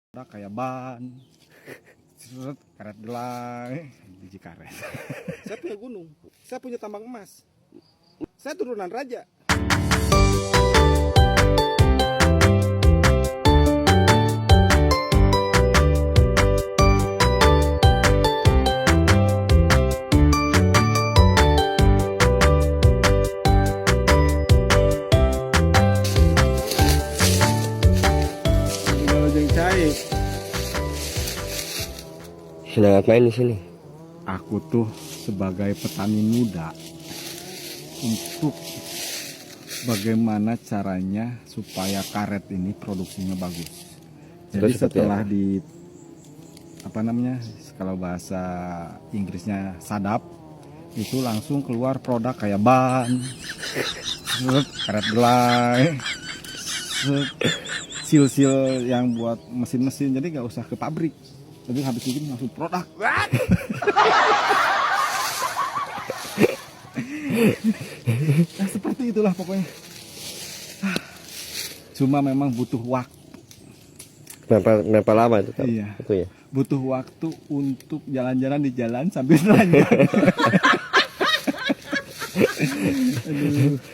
Udah kayak ban, karet delay, biji karet. Saya punya gunung, saya punya tambang emas, saya turunan raja. Sedang main di sini. Aku tuh sebagai petani muda untuk bagaimana caranya supaya karet ini produksinya bagus. Jadi setelah kalau bahasa Inggrisnya sadap, itu langsung keluar produk kayak ban, karet delay, sil-sil yang buat mesin-mesin. Jadi nggak usah ke pabrik. Jadi habis bikin langsung produk. Nah, seperti itulah pokoknya. Cuma memang butuh waktu. Berapa lama itu? Iya. Itu ya. Butuh waktu untuk jalan-jalan di jalan sambil nanya.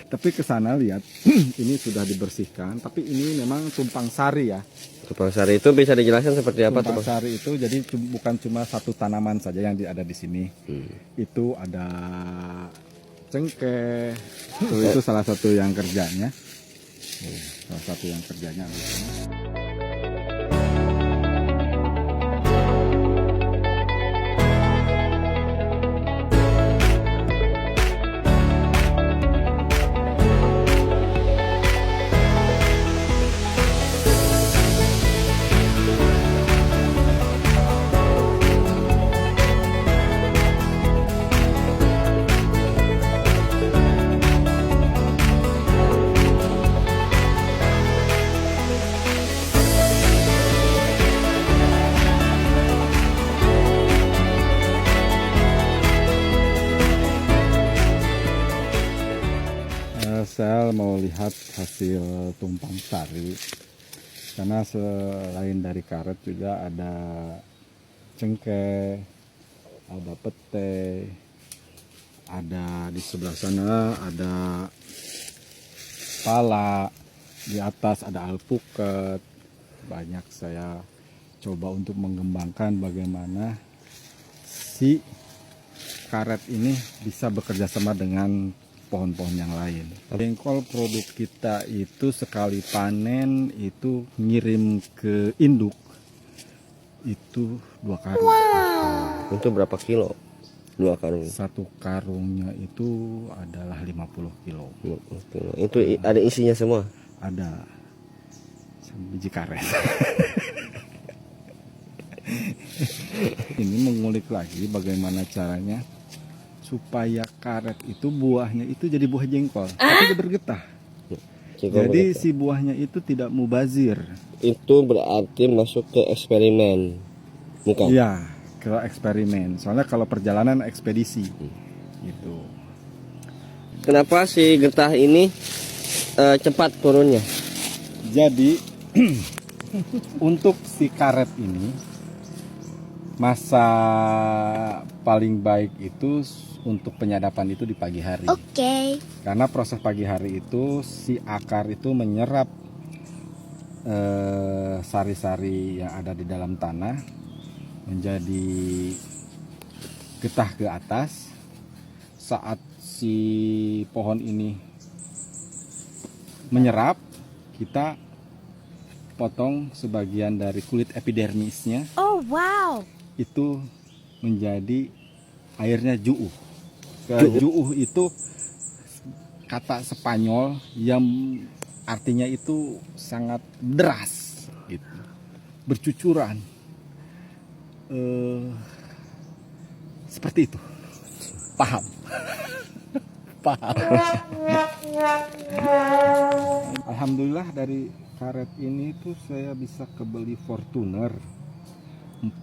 Tapi kesana lihat, ini sudah dibersihkan. Tapi ini memang tumpang sari ya. Tumpang sari itu bisa dijelaskan seperti apa? Tumpang sari itu jadi bukan cuma satu tanaman saja yang ada di sini. Itu ada cengkeh. Itu salah satu yang kerjanya. Salah satu yang kerjanya. Saya mau lihat hasil tumpang sari karena selain dari karet juga ada cengkeh, ada pete, ada di sebelah sana ada pala, di atas ada alpukat. Banyak saya coba untuk mengembangkan bagaimana si karet ini bisa bekerja sama dengan pohon-pohon yang lain. Jengkol produk kita itu sekali panen itu ngirim ke induk itu 2 karung. Wow. Itu berapa kilo? 2 karung. Satu karungnya itu adalah 50 kilo. 50 kilo. Itu ada isinya semua? Ada biji karet. Ini mengulik lagi bagaimana caranya supaya karet itu buahnya itu jadi buah jengkol, tapi dia bergetah. Jadi si buahnya itu tidak mubazir. Itu berarti masuk ke eksperimen, bukan? Iya, ke eksperimen. Soalnya kalau perjalanan ekspedisi, gitu. Kenapa si getah ini cepat turunnya? Jadi untuk si karet ini masa paling baik itu untuk penyadapan itu di pagi hari. Oke. Karena proses pagi hari itu si akar itu menyerap sari-sari yang ada di dalam tanah menjadi getah ke atas. Saat si pohon ini menyerap, kita potong sebagian dari kulit epidermisnya. Oh wow. Itu menjadi airnya ju'uh. Ju'uh itu kata Spanyol yang artinya itu sangat deras gitu. Bercucuran. Seperti itu. Paham? Paham. Alhamdulillah dari karet ini tuh saya bisa kebeli Fortuner 4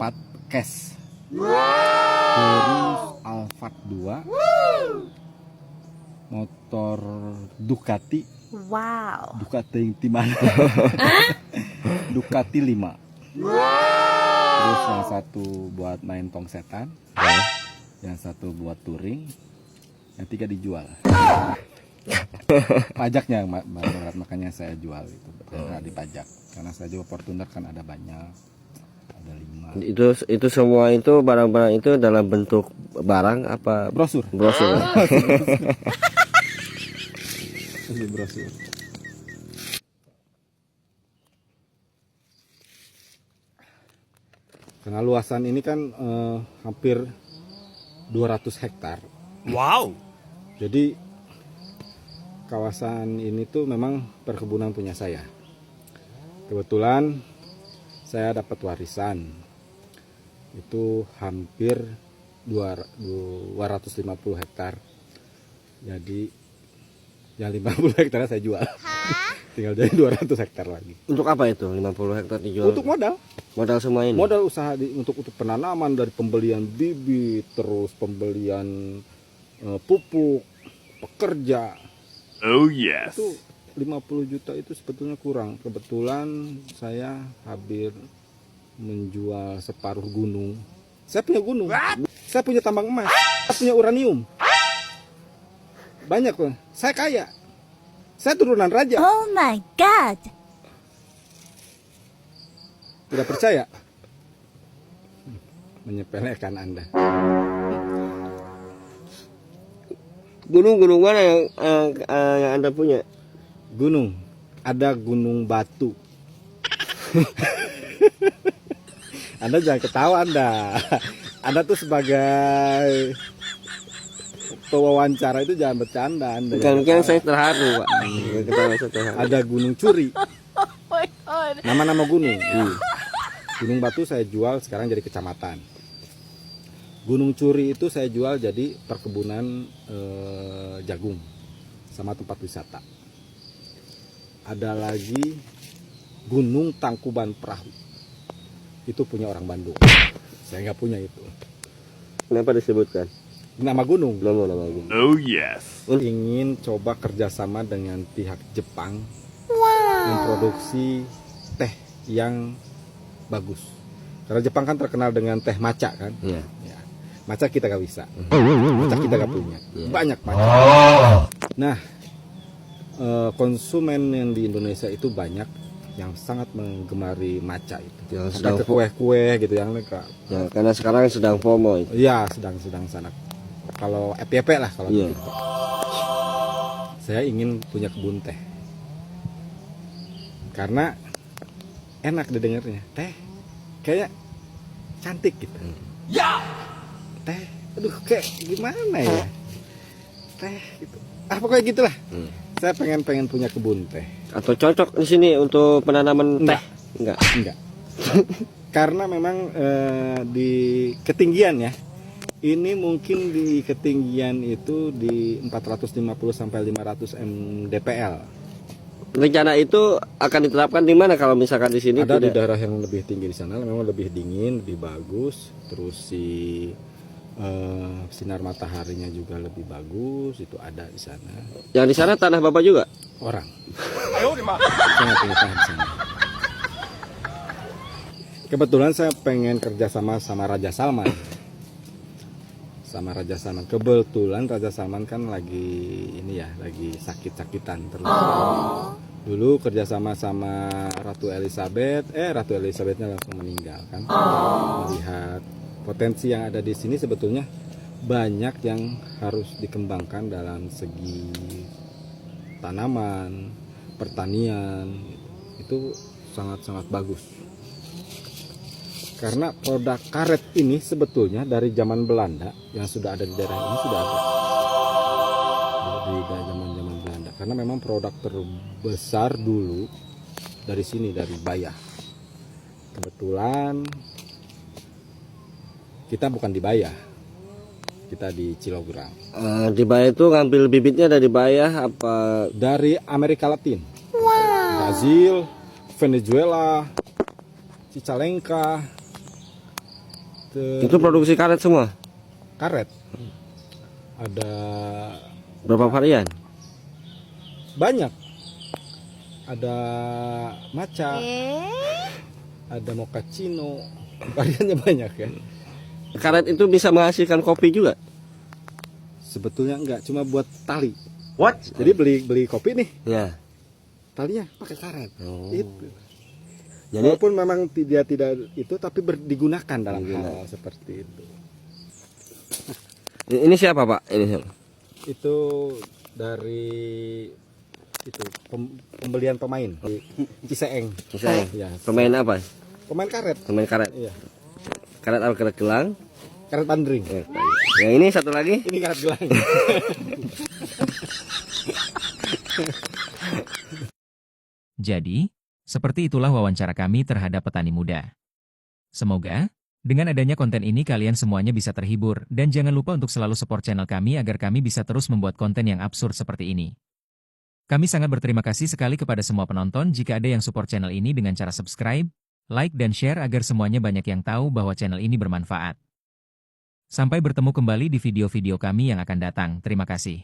cash. Terus Alphard 2, motor Ducati. Wow. Ducati yang di mana? Ducati 5. Terus yang satu buat main tong setan, yang satu buat touring, yang tiga dijual. Pajaknya berat, makanya saya jual itu karena dipajak. Karena saya juga Fortuner kan ada banyak, ada 5. Itu semua itu barang-barang itu dalam bentuk barang apa Brosur. brosur? Ini brosur. Karena luasan ini kan hampir 200 hektar. Wow. Jadi kawasan ini tuh memang perkebunan punya saya. Kebetulan saya dapat warisan. Itu hampir 250 hektar. Jadi yang 50 hektar saya jual. Tinggal jadi 200 hektar lagi. Untuk apa itu 50 hektar dijual? Untuk modal. Modal semua ini. Modal usaha untuk penanaman, dari pembelian bibit, terus pembelian pupuk, pekerja. Oh yes. Itu 50 juta itu sebetulnya kurang. Kebetulan saya hampir menjual separuh gunung. Saya punya gunung. Saya punya tambang emas. Saya punya uranium. Banyak loh. Saya kaya. Saya turunan raja. Oh my god. Tidak percaya? Menyepelekan Anda. Gunung-gunung mana yang Anda punya? Gunung. Ada Gunung Batu. Anda jangan ketawa Anda. Anda tuh sebagai pewawancara itu jangan bercanda Anda. Kan saya terharu, Pak. Ketawa saya terharu. Ada Gunung Curi. Oh my god. Nama-nama gunung. Gunung Batu saya jual sekarang jadi kecamatan. Gunung Curi itu saya jual jadi perkebunan jagung sama tempat wisata. Ada lagi Gunung Tangkuban Perahu. Itu punya orang Bandung. Saya nggak punya itu. Kenapa disebutkan? Nama gunung. Belum nama gunung. Oh yes. Ingin coba kerjasama dengan pihak Jepang memproduksi teh yang bagus. Karena Jepang kan terkenal dengan teh matcha kan. Iya. Ya. Matcha kita gak bisa. Matcha kita gak punya. Banyak matcha. Nah, konsumen yang di Indonesia itu banyak yang sangat menggemari matcha itu. Yang Sampai sedang ke kue-kue gitu yang mereka. Ya, karena sekarang sedang FOMO itu. Iya, sedang sangat. Kalau FYP lah kalau Iya. gitu. Saya ingin punya kebun teh. Karena enak didengarnya. Teh kayak cantik gitu. Ya. Teh, aduh kayak gimana ya? Teh gitu. Pokoknya gitulah. Saya pengen punya kebun teh. Atau cocok di sini untuk penanaman teh? Enggak. Enggak. Enggak. Karena memang di ketinggian ya. Ini mungkin di ketinggian itu di 450 sampai 500 mdpl. Rencana itu akan diterapkan di mana kalau misalkan di sini Ada di tidak? daerah yang lebih tinggi di sana, memang lebih dingin, lebih bagus. Terus sinar mataharinya juga lebih bagus, itu ada di sana. Yang di sana tanah Bapak juga? Orang. Saya nggak punya tanah di sana. Kebetulan saya pengen kerjasama sama Raja Salman. Kebetulan Raja Salman kan lagi lagi sakit-sakitan terus. Dulu kerjasama sama Ratu Elizabethnya langsung meninggal kan. Melihat potensi yang ada di sini sebetulnya banyak yang harus dikembangkan dalam segi tanaman, pertanian, itu sangat-sangat bagus. Karena produk karet ini sebetulnya dari zaman Belanda yang sudah ada di daerah ini sudah ada. Di zaman Belanda. Karena memang produk terbesar dulu dari sini, dari Bayah. Kebetulan kita bukan di Bayah. Kita di Cilograng. Di Bayah itu ngambil bibitnya dari Bayah apa? Dari Amerika Latin. Brazil, Venezuela, Cicalengka. Itu produksi karet semua? Karet. Ada Berapa varian? banyak. Ada matcha, ada mochaccino, variannya banyak ya. Karet itu bisa menghasilkan kopi juga. Sebetulnya enggak, cuma buat tali. What? Jadi beli kopi nih, Ya. talinya pakai karet. Oh. Itu. Jadi Walaupun memang dia tidak itu, tapi digunakan dalam Digunakan. hal seperti itu. ini siapa Pak? Ini siapa? Itu dari itu pembelian pemain di Ciseeng. Saya. Ya, Pemain apa? pemain karet. Pemain karet. Iya, Karet apa? Karet gelang. karet bandring. Yang ini satu lagi. Ini karet gelang. Jadi, seperti itulah wawancara kami terhadap petani muda. Semoga, dengan adanya konten ini kalian semuanya bisa terhibur, dan jangan lupa untuk selalu support channel kami agar kami bisa terus membuat konten yang absurd seperti ini. Kami sangat berterima kasih sekali kepada semua penonton jika ada yang support channel ini dengan cara subscribe, like dan share agar semuanya banyak yang tahu bahwa channel ini bermanfaat. Sampai bertemu kembali di video-video kami yang akan datang. Terima kasih.